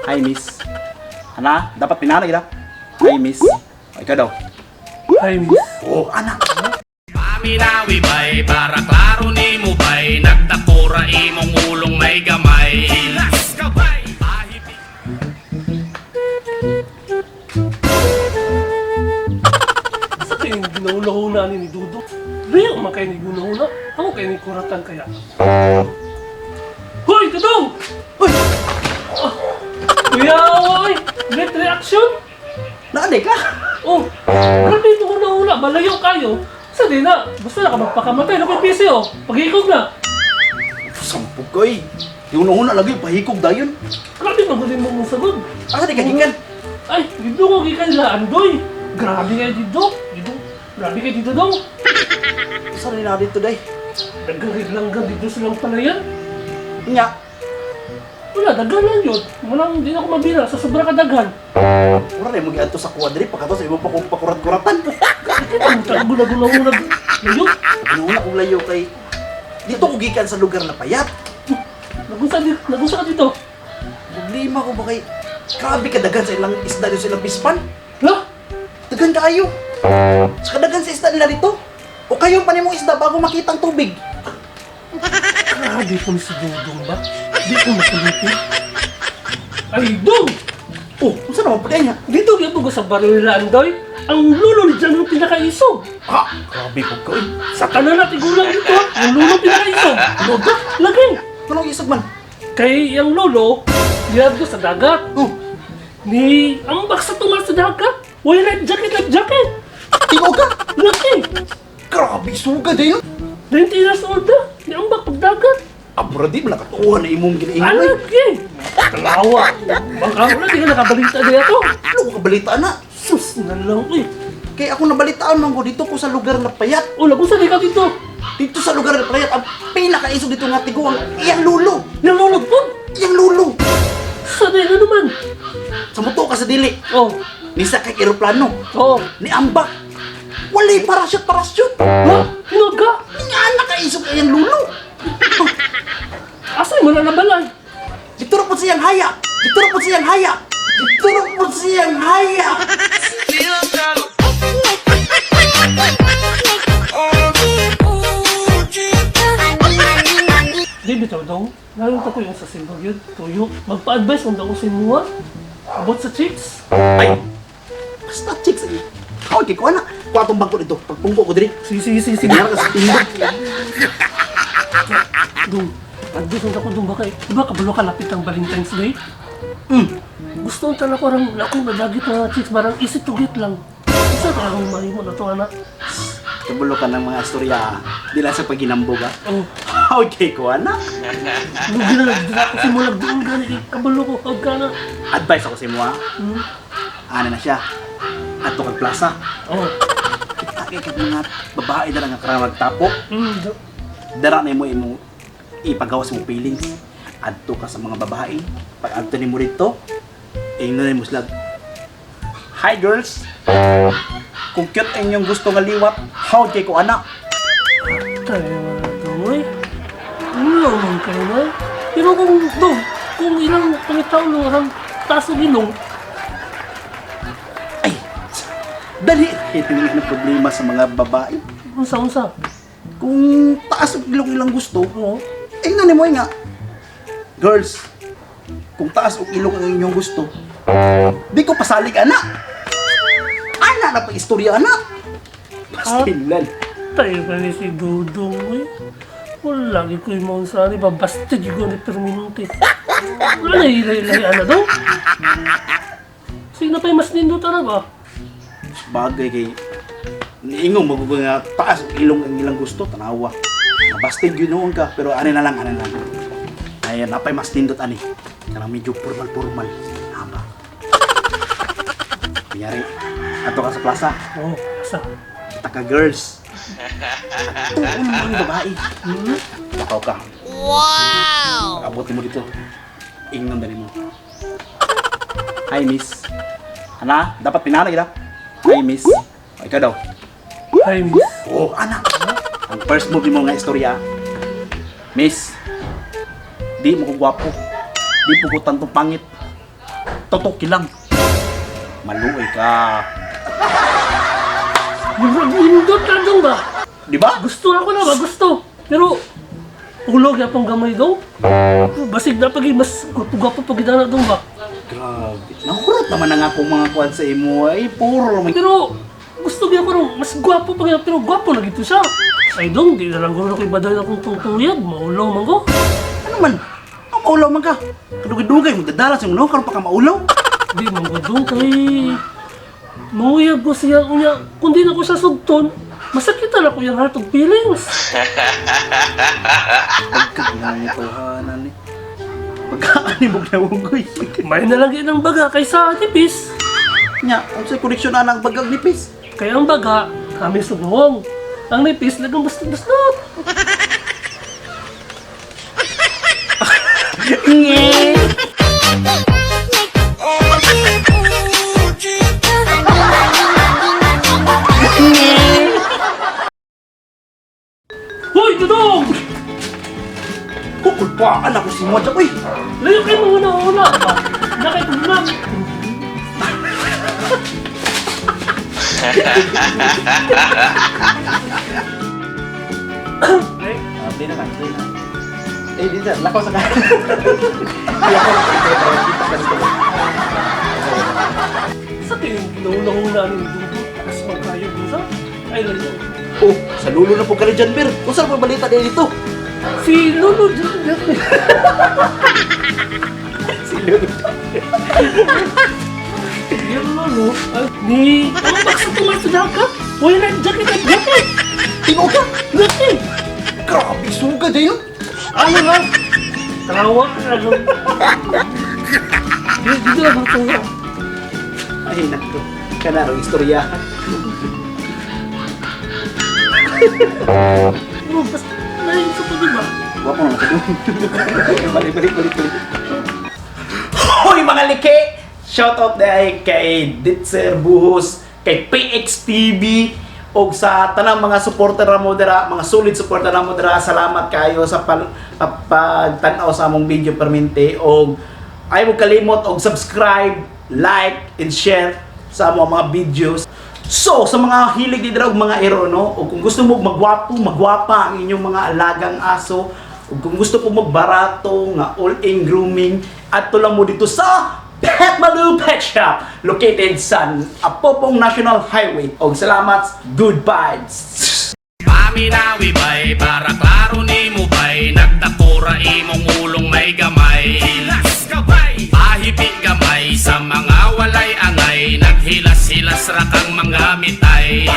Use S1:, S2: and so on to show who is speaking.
S1: Hi, miss. Ana, dapat pinanay na. Hi, miss. O, ikaw daw.
S2: Hi, miss.
S1: Oh, anak.
S3: Paminawi bay, para klaro ni mo bay, nagdakura imong ulong may gamay. Hilas ka bay, ahipik.
S2: Sa kayo ginahuna ni Dudo? Riyak man kayo ni ginahuna? Ako kayo ni kuratan kaya? Hoy, Dudong!
S1: Uy,
S2: Kuya, oy! Great reaction!
S1: naaday ka.
S2: Oh, grabe ito huna-huna. Balayo kayo. Sa di na, basta na ka magpakamatay. Nakoy PC oh. Paghikog na.
S1: Sampog ko eh. Yung una lagi, pahikog dayon.
S2: Grabe magaling mo mong sagod.
S1: Asa di kagikan?
S2: Ay, dito ko gikan nila Andoy. Grabe kayo dito. Dito. Grabe kayo dito dong.
S1: Saan na dito day?
S2: Nagagiglangan dito silang palayan.
S1: Nga.
S2: Wala, dagan lang yun. Walang, hindi na ako mabira sa sobra kadagan.
S1: Wala rin mag-iadto sa kuwadri. Pagkato sa ibang pakurat-kuratan.
S2: Ang gula-gula-gula. Ngayon,
S1: Una kong layo kay... Dito ko gikan sa lugar na payat.
S2: nagusa ka dito.
S1: Problema ko ba kay... Grabe ka dagan sa ilang isda dito sa ilang pispan.
S2: Ha?
S1: Dagan kaayo. Sa kadagan sa isda nila dito. O kayo pa nimong isda bago makita ang tubig.
S2: Grabe ko si Dudong ba? Di ko makulitin. Ay, Dong!
S1: Oh, saan naman pala niya?
S2: Dito dito ko sa baril nila Andoy. Ang lulo ni Jan yung pinakaisog.
S1: Ha? Grabe ko ko eh.
S2: Sa kanan natin gulang dito ha. Yung lulo pinakaisog. Loga, lagi.
S1: Anong isag man?
S2: Kay yung lolo, diyad ko sa dagat.
S1: Oh,
S2: Ni ang baksa tumal sa dagat. Wala life jacket.
S1: tigo ka?
S2: Laki.
S1: Grabe, suga na yun.
S2: 20 years old na. Ni ang bak pagdagat.
S1: Abra di, nakatuwa na imong ginaingay.
S2: Laki. Kalawa. Baka wala, di ka nakabalita na ito.
S1: Ano ko kabalitaan na?
S2: Sus na lang eh.
S1: Kaya ako nabalitaan man ko dito ko sa lugar na payat.
S2: O, lagusan di ka dito.
S1: Dito sa lugar na payat, ang pinakaisog dito nga tigo ang iyang lulo.
S2: Yung lolo po.
S1: Iyang lulo.
S2: Sanay na naman.
S1: Sa muto ka sa dili.
S2: Oh.
S1: Nisa kay eroplano.
S2: Oh.
S1: Ni ambak. Walay parachute.
S2: Ha? Hinoga?
S1: Nga nakaisog iyang lulo.
S2: Asay mo na nabalay?
S1: Dituro po siyang haya. Dituro po siyang haya. Dituro po siyang haya.
S2: Di bitaw daw. Nalunta ko yung sa simbag yun. Tuyo. Magpa-advise kung daw ko si Mua. About sa chicks.
S1: Ay, basta chicks eh. Kawag kay ko anak. Kuwatong bangko dito. Pagpungko ko diri.
S2: Sige.
S1: Sige na ka sa tindog.
S2: Dung. Advise ko dung ba kay. Diba kabalo ka lapit ang Valentine's Day? Gusto ang tala ko rin ako nadagit na chicks. Marang easy to get lang. Isa ka akong mahimo na to anak.
S1: Kabulo ka ng mga istorya. Di lang sa paginambog ha.
S2: Oh.
S1: Kawag kay ko anak.
S2: Lugi na ako si Mulag doon gani. Kabalo ko. Huwag ka na.
S1: Advice ako sa imo ha. Ano na siya. Ato kag plaza.
S2: Oh.
S1: Kita kay mga babae na lang ang karang magtapo. Dara na mo imong ipagawas mo feelings. Adto ka sa mga babae. Pag adto ni mo dito, ingnan mo sila. Hi girls. Kung cute ang inyong gusto nga liwat, how kay ko anak.
S2: Tayo na tumoy. Ano man kayo na? Pero kung ilang pangitaw ng orang taso gilong,
S1: Ay, dali. Ito yung problema sa mga babae.
S2: unsa-unsa.
S1: Kung taas ang ilong ilang gusto,
S2: Oo.
S1: ingnan mo nga. Girls, kung taas ang ilong ang inyong gusto, di ko pasalig anak. Ana na pa istorya anak. Pastilan.
S2: Tayo pa ni si Dudong eh. Wala lagi ko yung mga sari, babastid yung ni perminente. Wala na hilay-hilay ana daw. Sige na pa yung mas nindot na ba?
S1: Bagay kay niingong magugo nga taas ang ilong ang ilang gusto, tanawa. Nabastid yun noon ka, pero ano na lang. Ayan, napay mas nindot ani. Kanang medyo formal. Haba. Kunyari, ato ka sa plaza,
S2: Oo, asa.
S1: kita ka girls. Ato mga babae. Bakaw ka. Wow! Pag-abot mo dito, ingnan dali mo. Hi, miss. Ana, dapat pinanay na. Hi, miss. O, ikaw daw.
S2: Hi, miss.
S1: Oh, anak. Ang first movie mo nga istorya. Miss, di mo ko gwapo. Di pugutan tong pangit. Totoki lang. Maluoy ka.
S2: Nindot na dong ba?
S1: Di ba?
S2: Gusto ako na ba? Gusto. Pero, ulog ya pang gamay dong. Basig na pagi mas gwapo pag idana dong ba?
S1: Grabe. Nakurot naman na nga akong mga kuwan sa imo. Ay, puro naman.
S2: Pero, gusto niya parang mas gwapo pa pero gwapo na gito siya. Ay dong, di na lang gano'n kay baday akong tungtuyag. Maulaw man ko.
S1: Ano man? Ang maulaw man ka. Kadugay-dugay, magdadala sa mga karon pa ka maulaw.
S2: Di man ko dong kay... Manguyab ko siya niya. Kung di na ko siya sugton, masakitan ako yung heart of feelings.
S1: Pagkakailangan niya kuhanan eh. Pagkaanibog na ugoy.
S2: May nalagay ng baga kaysa nipis.
S1: Nya, kung sa'y koneksyon na ng bagag nipis.
S2: Kaya ang baga, kami sugwong. Ang nipis, lagang bastod-bastod. Hoy, Dudong!
S1: Kukulpaan ako si Moja, uy!
S2: Layo kayo mga una-una. Nakay tulungan.
S1: Ay, play na. Eh, di sir, lakaw sa kaya. Kita ka dito.
S2: Sa tingin, ginauna-una ni Dudong. Tapos magkayo din sa... Ay, layo.
S1: Oh, sa lulo na po ka rin dyan, Bir. Kung saan po balita din dito?
S2: Si Lolo dyan.
S1: Si Lolo.
S2: Yung Lolo, ni... Ang baksa tumasada ka? Wala na jacket at jacket.
S1: Tingo ka!
S2: Jacket.
S1: Grabe, suga na yun!
S2: Ano nga? Tawa ka na. Dito na bang tawa?
S1: Ay, naku. Kanarong istorya.
S2: Oh, basta naisip ko diba?
S1: Wapo naman sa balik. Hoy mga liki! Shoutout dahil kay Ditzer Buhos, kay PXTV, o sa tanang mga supporter na mo dira, mga solid supporter na mo dira. Salamat kayo sa pagtanaw sa among video permente, og ay mo kalimot og subscribe, like and share sa among mga videos. So, sa mga hilig ni dira og mga ero, no? O kung gusto mo magwapa ang inyong mga alagang aso, o kung gusto mo magbarato nga all-in grooming, adto lang mo dito sa Pet Malu Pet Shop, located sa Apopong National Highway. Og salamat, good vibes.
S3: Paminawi bay, para klaro ni mo bay, nagdakura imong ulong may gamay. Hilas ka bay, pahipi gamay, sa mga walay angay, naghilas-hilas ra kang mga mitay.